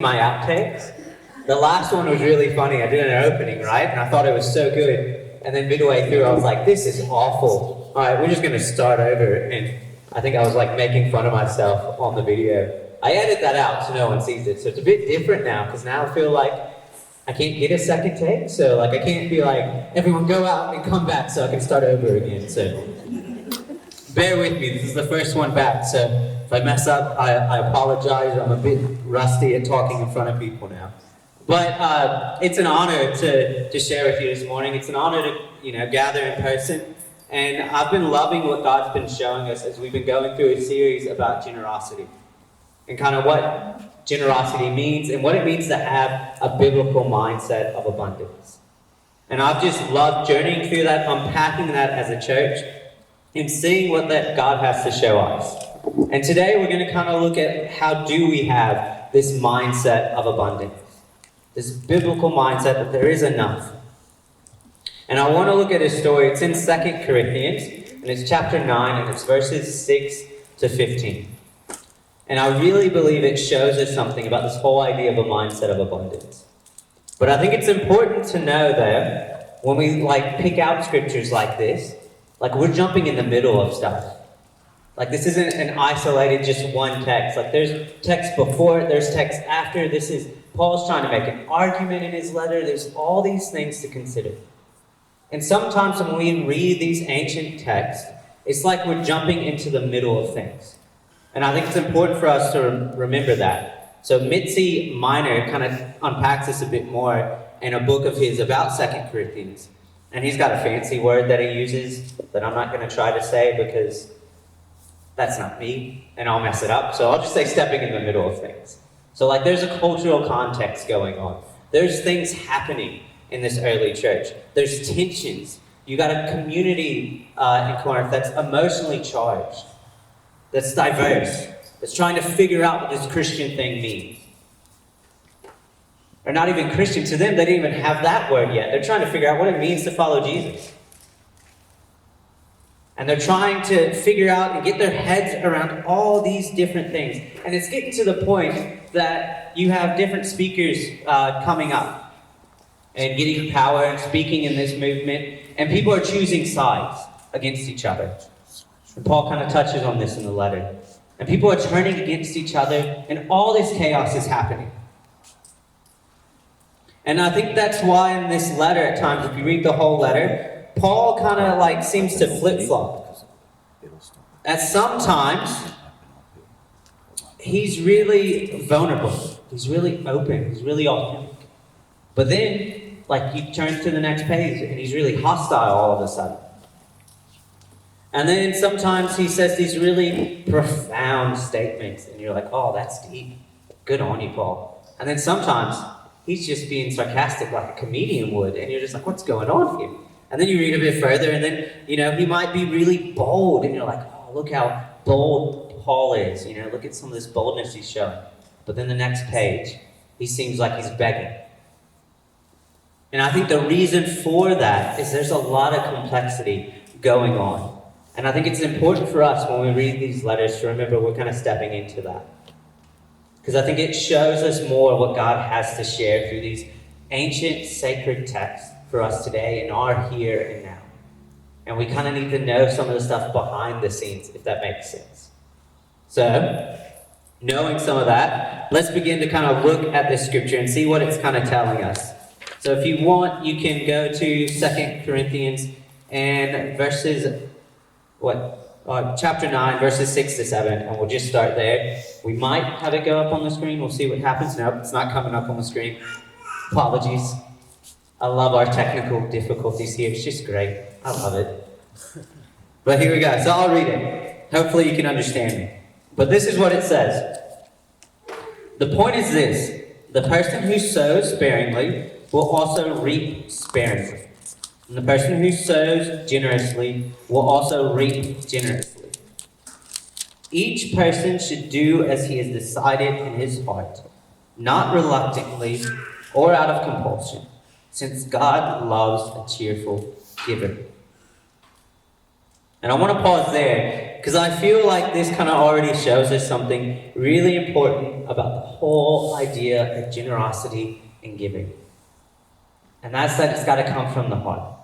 My outtakes. The last one was really funny. I did an opening, right? And I thought it was so good. And then midway through, I was like, this is awful. All right, we're just going to start over. And I think I was like making fun of myself on the video. I edited that out so no one sees it. So it's a bit different now because now I feel like I can't get a second take. So like I can't be like, everyone go out and come back so I can start over again. So bear with me. This is the first one back. So if I mess up, I apologize. I'm a bit rusty at talking in front of people now. But it's an honor to share with you this morning. It's an honor to gather in person. And I've been loving what God's been showing us as we've been going through a series about generosity. And kind of what generosity means and what it means to have a biblical mindset of abundance. And I've just loved journeying through that, unpacking that as a church, and seeing what that God has to show us. And today we're going to kind of look at how do we have this mindset of abundance, this biblical mindset that there is enough. And I want to look at a story. It's in 2 Corinthians, and it's chapter 9, and it's verses 6 to 15. And I really believe it shows us something about this whole idea of a mindset of abundance. But I think it's important to know that when we pick out scriptures like this, we're jumping in the middle of stuff. This isn't an isolated, just one text. There's text before it, there's text after. This is Paul's trying to make an argument in his letter. There's all these things to consider. And sometimes when we read these ancient texts, it's like we're jumping into the middle of things. And I think it's important for us to remember that. So Mitzi Miner kind of unpacks this a bit more in a book of his about 2 Corinthians. And he's got a fancy word that he uses that I'm not going to try to say because that's not me, and I'll mess it up. So I'll just say stepping in the middle of things. So there's a cultural context going on. There's things happening in this early church. There's tensions. You got a community in Corinth that's emotionally charged, that's diverse, that's trying to figure out what this Christian thing means. Or not even Christian. To them, they didn't even have that word yet. They're trying to figure out what it means to follow Jesus. And they're trying to figure out and get their heads around all these different things. And it's getting to the point that you have different speakers coming up and getting power and speaking in this movement. And people are choosing sides against each other. And Paul kind of touches on this in the letter. And people are turning against each other. And all this chaos is happening. And I think that's why in this letter at times, if you read the whole letter, Paul kind of seems to flip-flop. At sometimes, he's really vulnerable. He's really open. He's really authentic. But then, he turns to the next page and he's really hostile all of a sudden. And then sometimes he says these really profound statements and you're like, oh, that's deep. Good on you, Paul. And then sometimes he's just being sarcastic like a comedian would, and you're just like, what's going on here? And then you read a bit further, and then, he might be really bold, and you're like, oh, look how bold Paul is. Look at some of this boldness he's showing. But then the next page, he seems like he's begging. And I think the reason for that is there's a lot of complexity going on. And I think it's important for us when we read these letters to remember we're kind of stepping into that. Because I think it shows us more what God has to share through these ancient sacred texts for us today in our here and now. And we kind of need to know some of the stuff behind the scenes, if that makes sense. So, knowing some of that, let's begin to kind of look at this scripture and see what it's kind of telling us. So if you want, you can go to 2 Corinthians and chapter 9, verses 6 to 7, and we'll just start there. We might have it go up on the screen. We'll see what happens. Nope, it's not coming up on the screen. Apologies. I love our technical difficulties here. It's just great. I love it. But here we go. So I'll read it. Hopefully you can understand me. But this is what it says. The point is this. The person who sows sparingly will also reap sparingly. And the person who sows generously will also reap generously. Each person should do as he has decided in his heart, not reluctantly or out of compulsion, since God loves a cheerful giver. And I want to pause there because I feel like this kind of already shows us something really important about the whole idea of generosity and giving. And that's that it's got to come from the heart.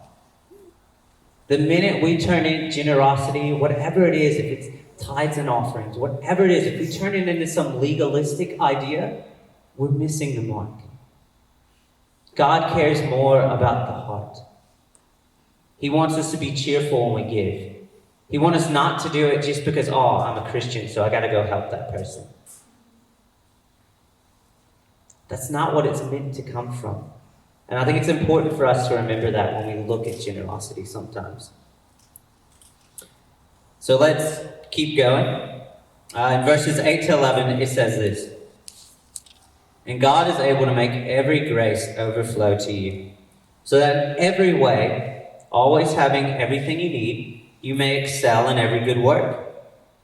The minute we turn in generosity, whatever it is, if it's tithes and offerings, whatever it is, if we turn it into some legalistic idea, we're missing the mark. God cares more about the heart. He wants us to be cheerful when we give. He wants us not to do it just because, oh, I'm a Christian, so I got to go help that person. That's not what it's meant to come from. And I think it's important for us to remember that when we look at generosity sometimes. So let's keep going. In verses 8 to 11, it says this. And God is able to make every grace overflow to you, so that in every way, always having everything you need, you may excel in every good work.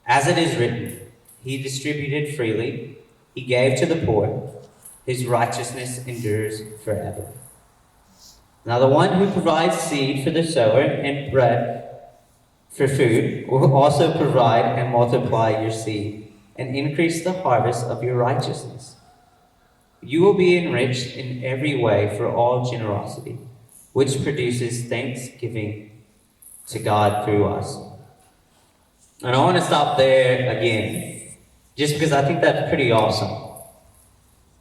As it is written, He distributed freely, He gave to the poor, His righteousness endures forever. Now the one who provides seed for the sower and bread for food will also provide and multiply your seed and increase the harvest of your righteousness. You will be enriched in every way for all generosity, which produces thanksgiving to God through us. And I want to stop there again, just because I think that's pretty awesome.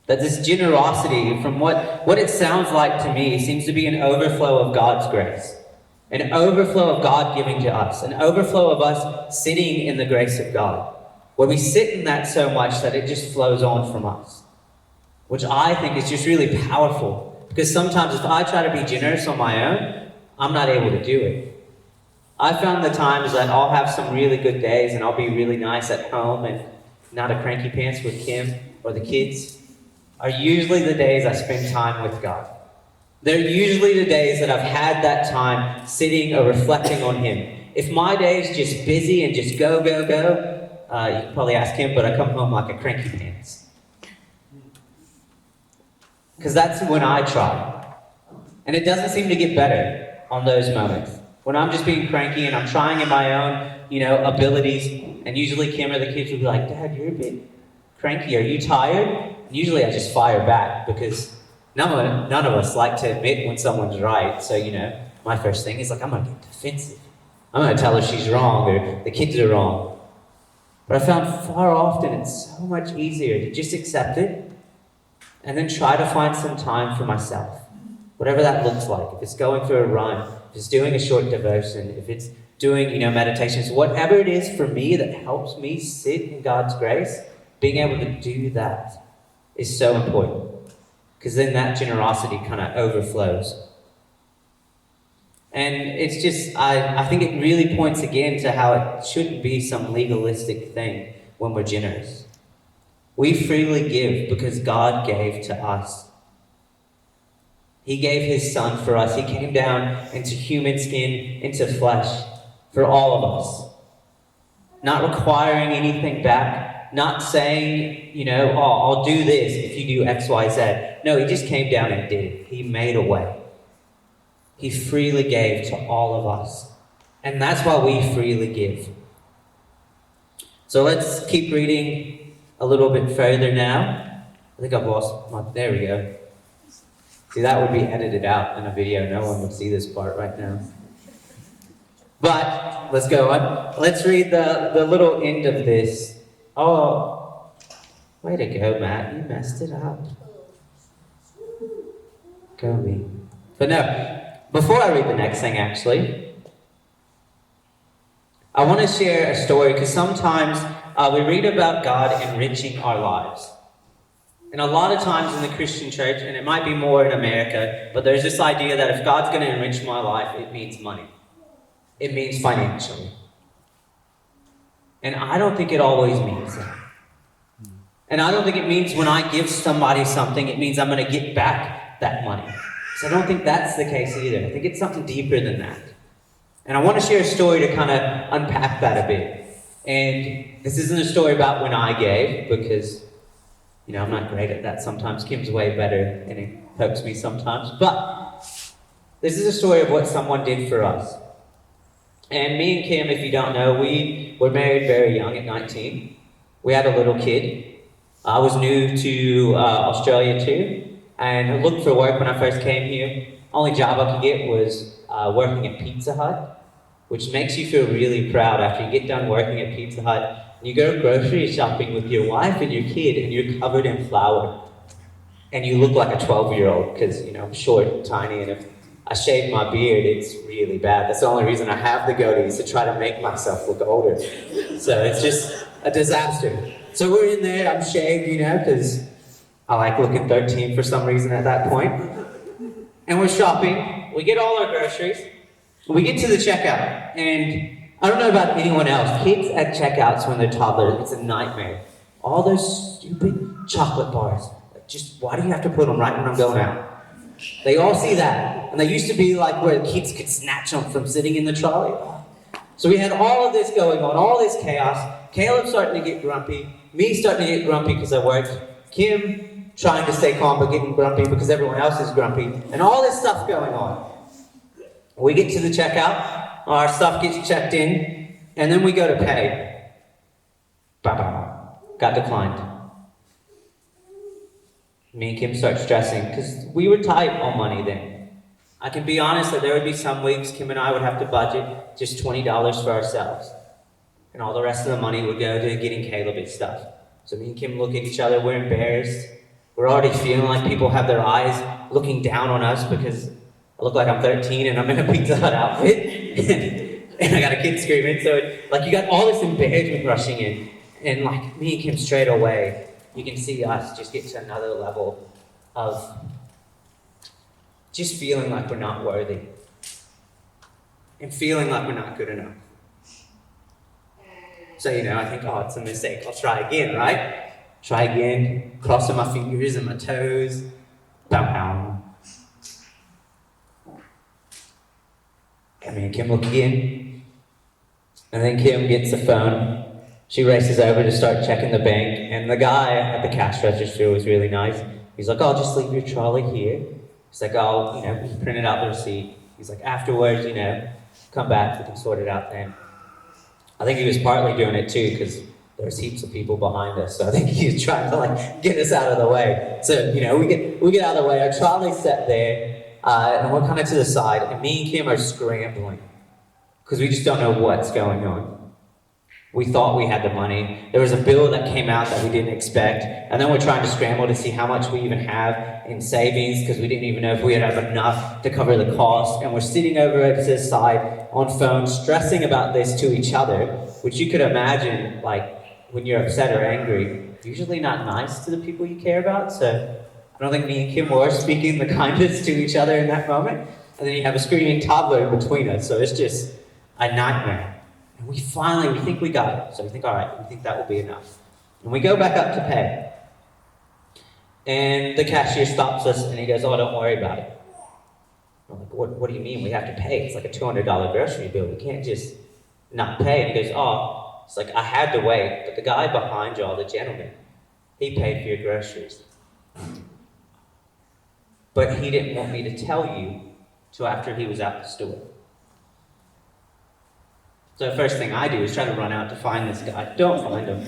That this generosity, from what it sounds like to me, seems to be an overflow of God's grace. An overflow of God giving to us. An overflow of us sitting in the grace of God. Where we sit in that so much that it just flows on from us. Which I think is just really powerful. Because sometimes if I try to be generous on my own, I'm not able to do it. I found the times that I'll have some really good days and I'll be really nice at home and not a cranky pants with Kim or the kids, are usually the days I spend time with God. They're usually the days that I've had that time sitting or reflecting on Him. If my day is just busy and just go, you can probably ask Him, but I come home like a cranky pants. Because that's when I try. And it doesn't seem to get better on those moments. When I'm just being cranky and I'm trying in my own, abilities, and usually Kim or the kids will be like, Dad, you're a bit cranky. Are you tired? And usually I just fire back because none of us like to admit when someone's right. So, my first thing is like, I'm going to get defensive. I'm going to tell her she's wrong or the kids are wrong. But I found far often it's so much easier to just accept it and then try to find some time for myself. Whatever that looks like. If it's going for a run, if it's doing a short devotion, if it's doing, meditations, whatever it is for me that helps me sit in God's grace, being able to do that is so important. Because then that generosity kind of overflows. And it's just, I think it really points again to how it shouldn't be some legalistic thing when we're generous. We freely give because God gave to us. He gave His Son for us. He came down into human skin, into flesh, for all of us. Not requiring anything back. Not saying, I'll do this if you do X, Y, Z. No, He just came down and did it. He made a way. He freely gave to all of us. And that's why we freely give. So let's keep reading a little bit further now. I think I've lost my... There we go. See, that would be edited out in a video. No one would see this part right now. But let's go on. Let's read the little end of this. Oh, way to go, Matt. You messed it up. Go me. But no, before I read the next thing, actually, I want to share a story because sometimes we read about God enriching our lives. And a lot of times in the Christian church, and it might be more in America, but there's this idea that if God's going to enrich my life, it means money. It means financially. And I don't think it always means that. And I don't think it means when I give somebody something, it means I'm going to get back that money. So I don't think that's the case either. I think it's something deeper than that. And I want to share a story to kind of unpack that a bit. And this isn't a story about when I gave, because I'm not great at that sometimes. Kim's way better, and it pokes me sometimes. But this is a story of what someone did for us. And me and Kim, if you don't know, we were married very young at 19. We had a little kid. I was new to Australia too, and looked for work when I first came here. Only job I could get was working at Pizza Hut, which makes you feel really proud after you get done working at Pizza Hut. And you go grocery shopping with your wife and your kid, and you're covered in flour, and you look like a 12-year-old because I'm short and tiny, and if I shave my beard, it's really bad. That's the only reason I have the goatee, is to try to make myself look older. So it's just a disaster. So we're in there, I'm shaved, because I like looking 13 for some reason at that point. And we're shopping, we get all our groceries, we get to the checkout, and I don't know about anyone else, kids at checkouts when they're toddlers, it's a nightmare. All those stupid chocolate bars, just why do you have to put them right when I'm going out? They all see that, and they used to be like where kids could snatch them from sitting in the trolley. So we had all of this going on, all this chaos. Caleb starting to get grumpy, me starting to get grumpy because I worked, Kim trying to stay calm but getting grumpy because everyone else is grumpy, and all this stuff going on. We get to the checkout, our stuff gets checked in, and then we go to pay. Got declined. Me and Kim start stressing because we were tight on money then. I can be honest that there would be some weeks Kim and I would have to budget just $20 for ourselves. And all the rest of the money would go to getting Caleb his stuff. So me and Kim look at each other, we're embarrassed. We're already feeling like people have their eyes looking down on us because I look like I'm 13 and I'm in a Pizza Hut outfit. And I got a kid screaming. So you got all this embarrassment rushing in. And me and Kim straight away, you can see us just get to another level of just feeling like we're not worthy and feeling like we're not good enough. So, I think, it's a mistake. I'll try again, right? Try again, crossing my fingers and my toes. Pow. And me and Kim look again. And then Kim gets the phone. She races over to start checking the bank, and the guy at the cash register was really nice. He's like, "I'll just leave your trolley here." He's like, "I'll, print out the receipt." He's like, "Afterwards, come back, we can sort it out then." I think he was partly doing it too, because there's heaps of people behind us, so I think he was trying to get us out of the way. So, we get out of the way, our trolley's set there, and we're kind of to the side, and me and Kim are scrambling, because we just don't know what's going on. We thought we had the money. There was a bill that came out that we didn't expect. And then we're trying to scramble to see how much we even have in savings because we didn't even know if we would have enough to cover the cost. And we're sitting over at the side on phone, stressing about this to each other, which you could imagine, when you're upset or angry, usually not nice to the people you care about. So I don't think me and Kim were speaking the kindest to each other in that moment. And then you have a screaming toddler in between us. So it's just a nightmare. And we think we got it. So we think, all right, we think that will be enough. And we go back up to pay. And the cashier stops us and he goes, "Oh, don't worry about it." I'm like, what do you mean we have to pay? It's like a $200 grocery bill. We can't just not pay. And he goes, "Oh," it's like, "I had to wait, but the guy behind y'all, the gentleman, he paid for your groceries. But he didn't want me to tell you till after he was out the store." So the first thing I do is try to run out to find this guy. Don't find him.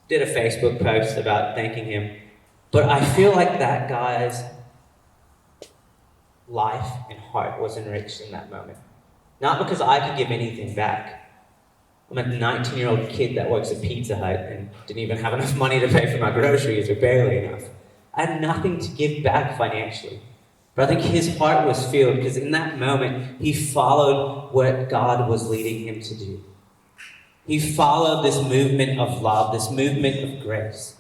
Did a Facebook post about thanking him. But I feel like that guy's life and heart was enriched in that moment. Not because I could give anything back. I'm a 19-year-old kid that works at Pizza Hut and didn't even have enough money to pay for my groceries, or barely enough. I had nothing to give back financially. But I think his heart was filled because in that moment, he followed what God was leading him to do. He followed this movement of love, this movement of grace,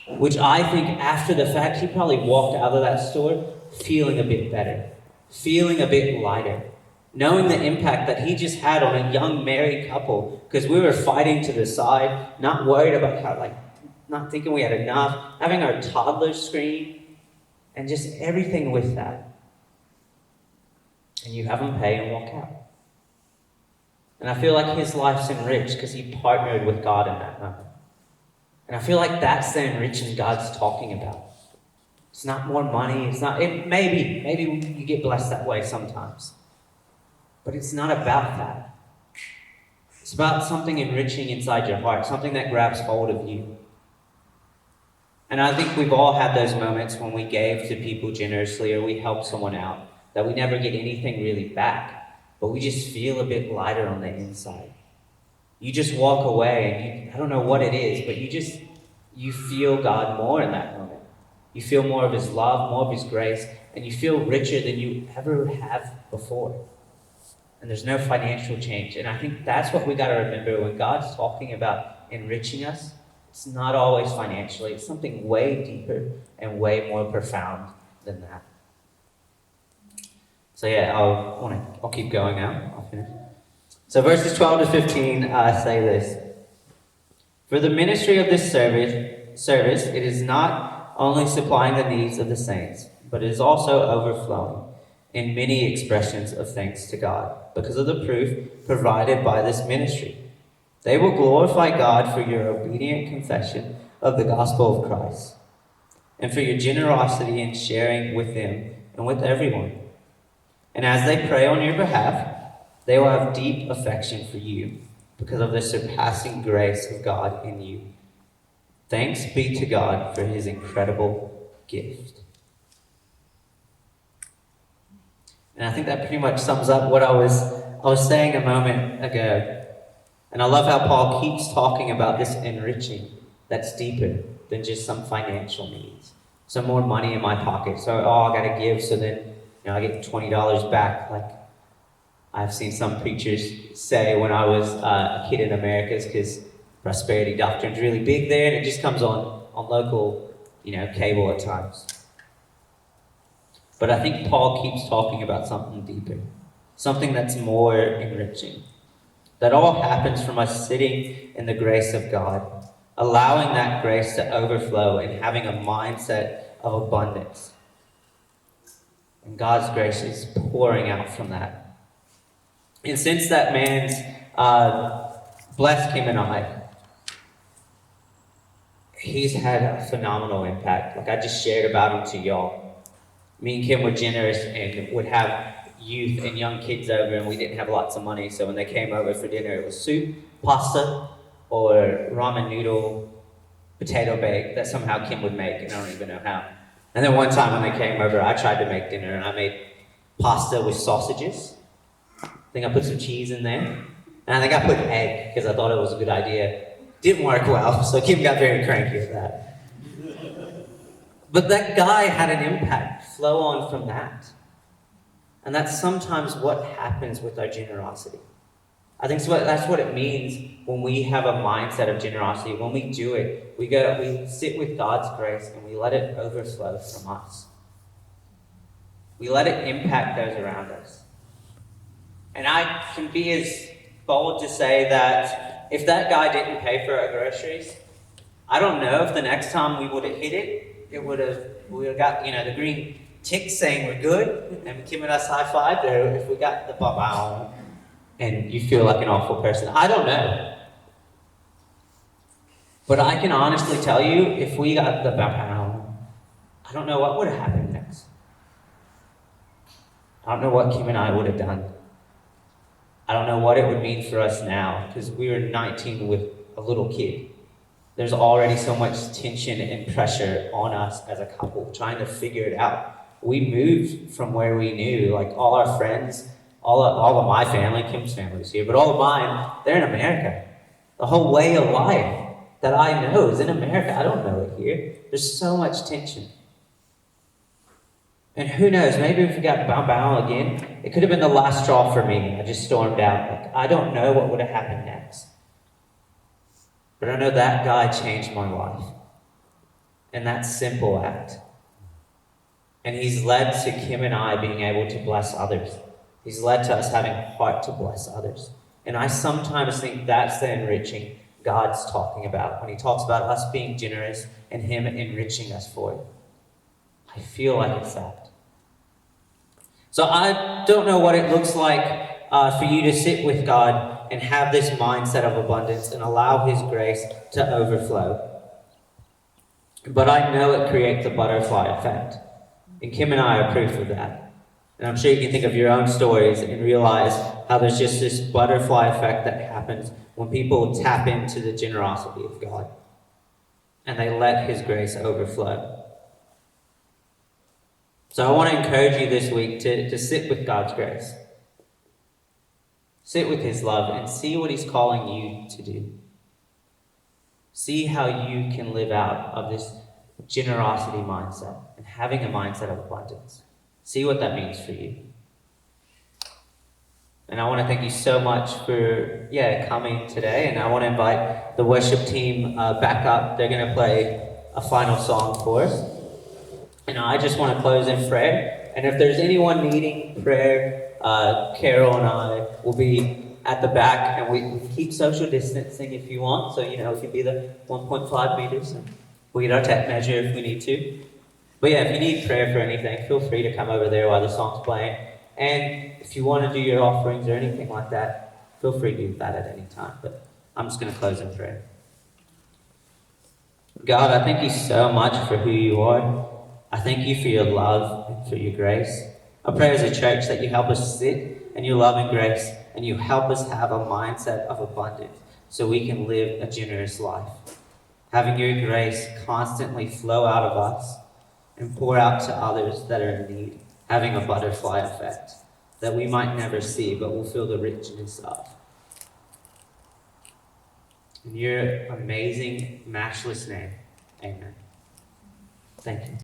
which I think after the fact, he probably walked out of that store feeling a bit better, feeling a bit lighter, knowing the impact that he just had on a young married couple because we were fighting to the side, not worried about how, not thinking we had enough, having our toddlers scream, and just everything with that. And you have him pay and walk out. And I feel like his life's enriched because he partnered with God in that moment. And I feel like that's the enriching God's talking about. It's not more money, maybe you get blessed that way sometimes. But it's not about that. It's about something enriching inside your heart, something that grabs hold of you. And I think we've all had those moments when we gave to people generously or we helped someone out, that we never get anything really back, but we just feel a bit lighter on the inside. You just walk away and I don't know what it is, but you feel God more in that moment. You feel more of his love, more of his grace, and you feel richer than you ever have before. And there's no financial change. And I think that's what we got to remember when God's talking about enriching us. It's not always financially. It's something way deeper and way more profound than that. So yeah, I'll keep going now. I'll finish. So verses 12 to 15 say this. For the ministry of this service, it is not only supplying the needs of the saints, but it is also overflowing in many expressions of thanks to God because of the proof provided by this ministry. They will glorify God for your obedient confession of the gospel of Christ and for your generosity in sharing with them and with everyone. And as they pray on your behalf, they will have deep affection for you because of the surpassing grace of God in you. Thanks be to God for his incredible gift. And I think that pretty much sums up what I was saying a moment ago. And I love how Paul keeps talking about this enriching that's deeper than just some financial needs. Some more money in my pocket. So, I got to give, so then I get $20 back. Like I've seen some preachers say when I was a kid in America, because prosperity doctrine's really big there, and it just comes on local, cable at times. But I think Paul keeps talking about something deeper, something that's more enriching. That all happens from us sitting in the grace of God, allowing that grace to overflow and having a mindset of abundance. And God's grace is pouring out from that. And since that man's blessed Kim and I, he's had a phenomenal impact. Like I just shared about him to y'all. Me and Kim were generous and would have youth and young kids over, and we didn't have lots of money, so when they came over for dinner, it was soup, pasta, or ramen noodle, potato bake that somehow Kim would make, and I don't even know how. And then one time when they came over, I tried to make dinner, and I made pasta with sausages. I think I put some cheese in there, and I think I put egg, because I thought it was a good idea. Didn't work well, so Kim got very cranky at that. But that guy had an impact flow on from that. And that's sometimes what happens with our generosity. I think that's what it means when we have a mindset of generosity. When we do it, we sit with God's grace and we let it overflow from us. We let it impact those around us. And I can be as bold to say that if that guy didn't pay for our groceries, I don't know if the next time we would have hit it, we would have got, the green tick saying we're good, and Kim and us high-fived, or if we got the ba-bow, and you feel like an awful person. I don't know. But I can honestly tell you, if we got the ba-bow, I don't know what would have happened next. I don't know what Kim and I would have done. I don't know what it would mean for us now, because we were 19 with a little kid. There's already so much tension and pressure on us as a couple, trying to figure it out. We moved from where we knew, like all our friends, all of my family, Kim's family is here, but all of mine, they're in America. The whole way of life that I know is in America. I don't know it here. There's so much tension. And who knows, maybe if we got bow again, it could have been the last straw for me. I just stormed out. Like, I don't know what would have happened next. But I know that guy changed my life. And that simple act. And he's led to Kim and I being able to bless others. He's led to us having a heart to bless others. And I sometimes think that's the enriching God's talking about when he talks about us being generous and him enriching us for it. I feel like it's that. So I don't know what it looks like for you to sit with God and have this mindset of abundance and allow his grace to overflow. But I know it creates a butterfly effect. And Kim and I are proof of that. And I'm sure you can think of your own stories and realize how there's just this butterfly effect that happens when people tap into the generosity of God and they let His grace overflow. So I want to encourage you this week to sit with God's grace. Sit with His love and see what He's calling you to do. See how you can live out of this generosity mindset and having a mindset of abundance. See what that means for you. And I want to thank you so much for coming today. And I want to invite the worship team back up. They're going to play a final song for us. And I just want to close in prayer. And if there's anyone needing prayer, Carol and I will be at the back, and we keep social distancing if you want. So, it could be the 1.5 meters. And we'll get our tape measure if we need to. But if you need prayer for anything, feel free to come over there while the song's playing. And if you want to do your offerings or anything like that, feel free to do that at any time. But I'm just going to close in prayer. God, I thank you so much for who you are. I thank you for your love and for your grace. I pray as a church that you help us sit in your love and grace, and you help us have a mindset of abundance so we can live a generous life. Having your grace constantly flow out of us and pour out to others that are in need. Having a butterfly effect that we might never see, but will feel the richness of. In your amazing, matchless name, amen. Thank you.